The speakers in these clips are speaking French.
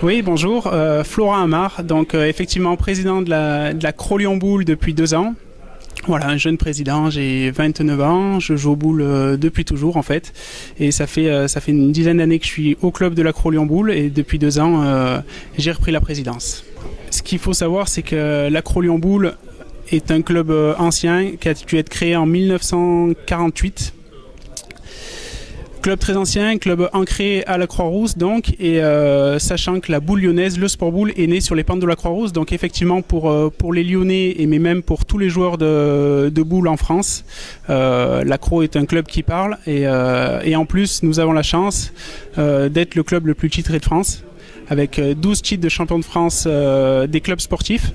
Oui, bonjour. Florent Amar, donc effectivement président de la Cro-Lyon-Boule depuis 2 ans. Voilà, un jeune président, j'ai 29 ans, je joue au boule depuis toujours en fait. Et ça fait une dizaine d'années que je suis au club de la Cro-Lyon-Boule et depuis 2 ans, j'ai repris la présidence. Ce qu'il faut savoir, c'est que la Cro-Lyon-Boule est un club ancien qui a dû être créé en 1948. Club très ancien, club ancré à la Croix-Rousse donc, et sachant que la boule lyonnaise, le sport boule, est né sur les pentes de la Croix-Rousse, donc effectivement pour les Lyonnais mais même pour tous les joueurs de boule en France, la Cro est un club qui parle et en plus nous avons la chance d'être le club le plus titré de France, avec 12 titres de champion de France des clubs sportifs.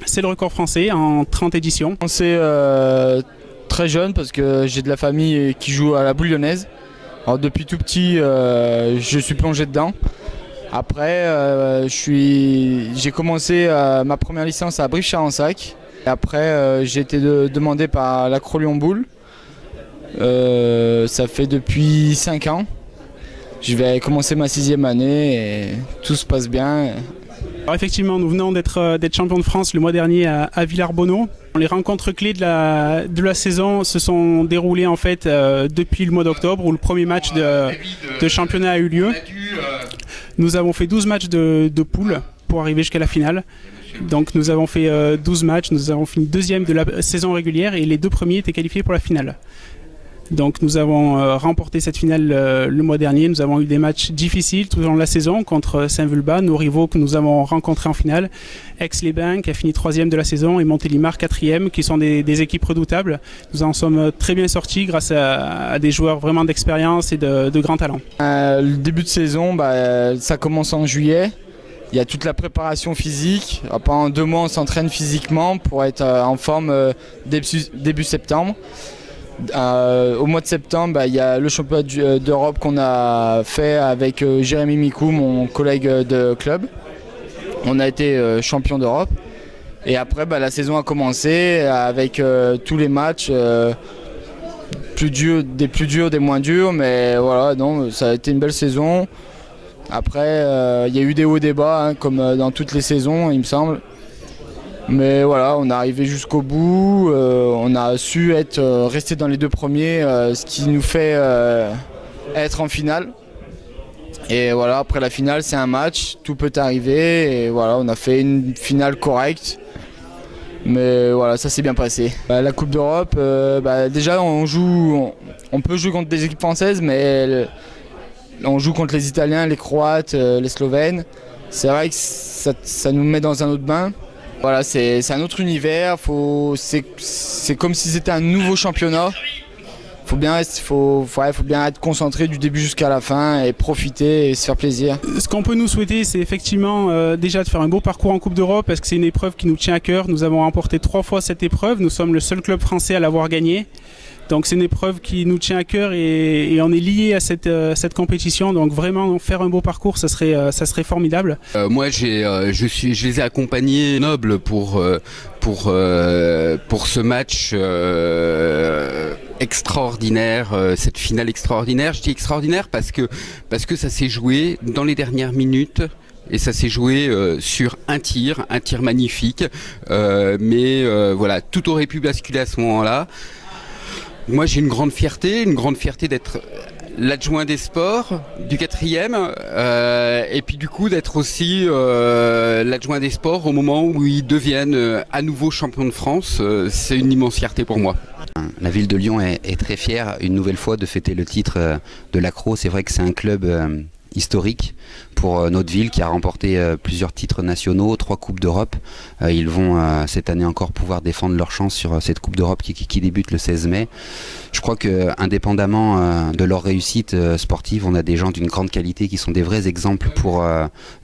C'est le record français en 30 éditions. C'est très jeune parce que j'ai de la famille qui joue à la boule lyonnaise. Alors depuis tout petit, je suis plongé dedans. Après, j'ai commencé ma première licence à Brive-Charensac. Après, j'ai été demandé par la Cro-Lyon-Boule. Ça fait depuis 5 ans. Je vais commencer ma 6e année et tout se passe bien. Alors effectivement, nous venons d'être champions de France le mois dernier à Villars-Bonneau. Les rencontres clés de la saison se sont déroulées en fait depuis le mois d'octobre où le premier match de championnat a eu lieu. Nous avons fait 12 matchs de poule pour arriver jusqu'à la finale. Donc nous avons fait 12 matchs, nous avons fini 2e de la saison régulière et les 2 premiers étaient qualifiés pour la finale. Donc nous avons remporté cette finale le mois dernier. Nous avons eu des matchs difficiles tout au long de la saison contre Saint-Vulbas, nos rivaux que nous avons rencontrés en finale. Aix-les-Bains qui a fini 3e de la saison et Montélimar 4e qui sont des équipes redoutables. Nous en sommes très bien sortis grâce à des joueurs vraiment d'expérience et de grand talent. Le début de saison, ça commence en juillet. Il y a toute la préparation physique. Pendant 2 mois on s'entraîne physiquement pour être en forme début septembre. Au mois de septembre, il y a le championnat d'Europe qu'on a fait avec Jérémy Micou, mon collègue de club. On a été champion d'Europe. Et après, la saison a commencé avec tous les matchs, des plus durs, des moins durs. Mais voilà, non, ça a été une belle saison. Après, il y a eu des hauts et des bas, comme dans toutes les saisons, il me semble. Mais voilà, on est arrivé jusqu'au bout, on a su rester dans les 2 premiers, ce qui nous fait être en finale. Et voilà, après la finale, c'est un match, tout peut arriver. Et voilà, on a fait une finale correcte. Mais voilà, ça s'est bien passé. La Coupe d'Europe, déjà on peut jouer contre des équipes françaises, mais on joue contre les Italiens, les Croates, les Slovènes. C'est vrai que ça nous met dans un autre bain. Voilà, c'est un autre univers, c'est comme si c'était un nouveau championnat. Faut bien être concentré du début jusqu'à la fin et profiter et se faire plaisir. Ce qu'on peut nous souhaiter, c'est effectivement déjà de faire un beau parcours en Coupe d'Europe parce que c'est une épreuve qui nous tient à cœur. Nous avons remporté 3 fois cette épreuve, nous sommes le seul club français à l'avoir gagnée. Donc c'est une épreuve qui nous tient à cœur et on est lié à cette compétition. Donc vraiment faire un beau parcours, ça serait formidable. Moi je les ai accompagnés nobles pour ce match extraordinaire, cette finale extraordinaire. Je dis extraordinaire parce que ça s'est joué dans les dernières minutes. Et ça s'est joué sur un tir magnifique. Mais voilà, tout aurait pu basculer à ce moment-là. Moi j'ai une grande fierté d'être l'adjoint des sports du 4e et puis du coup d'être aussi l'adjoint des sports au moment où ils deviennent à nouveau champions de France. C'est une immense fierté pour moi. La ville de Lyon est très fière une nouvelle fois de fêter le titre de la Cro. C'est vrai que c'est un club historique pour notre ville qui a remporté plusieurs titres nationaux, 3 Coupes d'Europe. Ils vont cette année encore pouvoir défendre leur chance sur cette Coupe d'Europe qui débute le 16 mai. Je crois que indépendamment de leur réussite sportive, on a des gens d'une grande qualité qui sont des vrais exemples pour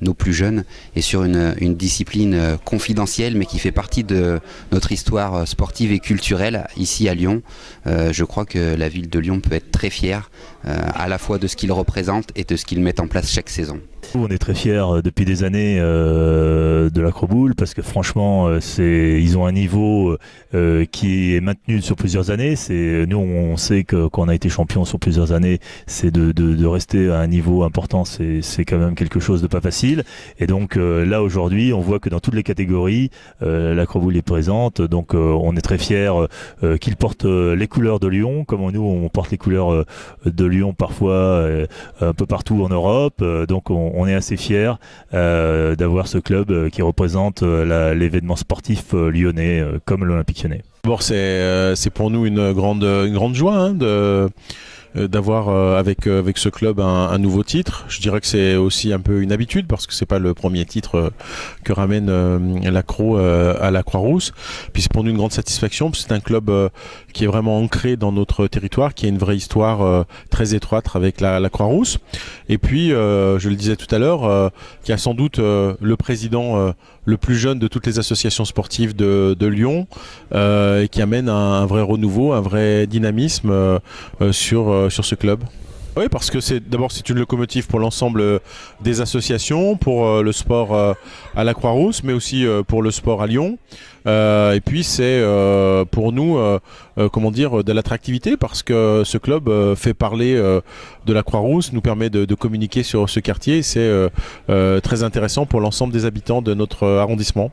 nos plus jeunes et sur une discipline confidentielle mais qui fait partie de notre histoire sportive et culturelle ici à Lyon. Je crois que la ville de Lyon peut être très fière à la fois de ce qu'ils représentent et de ce qu'ils mettent en place chaque saison. On est très fiers depuis des années de l'Acroboule parce que franchement, ils ont un niveau qui est maintenu sur plusieurs années. Nous, on sait que quand on a été champion sur plusieurs années, c'est de rester à un niveau important. C'est quand même quelque chose de pas facile. Et donc là aujourd'hui, on voit que dans toutes les catégories, l'Acroboule est présente. Donc on est très fiers qu'ils portent les couleurs de Lyon, comme nous on porte les couleurs de Lyon parfois un peu partout en Europe. Donc on est assez fiers d'avoir ce club qui représente l'événement sportif lyonnais comme l'Olympique Lyonnais. D'abord, c'est pour nous une grande joie d'avoir avec ce club un nouveau titre. Je dirais que c'est aussi un peu une habitude parce que c'est pas le premier titre que ramène l'Accro à la Croix-Rousse. Puis c'est pour nous une grande satisfaction parce que c'est un club qui est vraiment ancré dans notre territoire, qui a une vraie histoire très étroite avec la Croix-Rousse. Et puis, je le disais tout à l'heure, qui a sans doute le président le plus jeune de toutes les associations sportives de Lyon et qui amène un vrai renouveau, un vrai dynamisme sur ce club. Oui, parce que c'est une locomotive pour l'ensemble des associations, pour le sport à la Croix-Rousse, mais aussi pour le sport à Lyon. Et puis c'est pour nous de l'attractivité parce que ce club fait parler de la Croix-Rousse, nous permet de communiquer sur ce quartier. C'est très intéressant pour l'ensemble des habitants de notre arrondissement.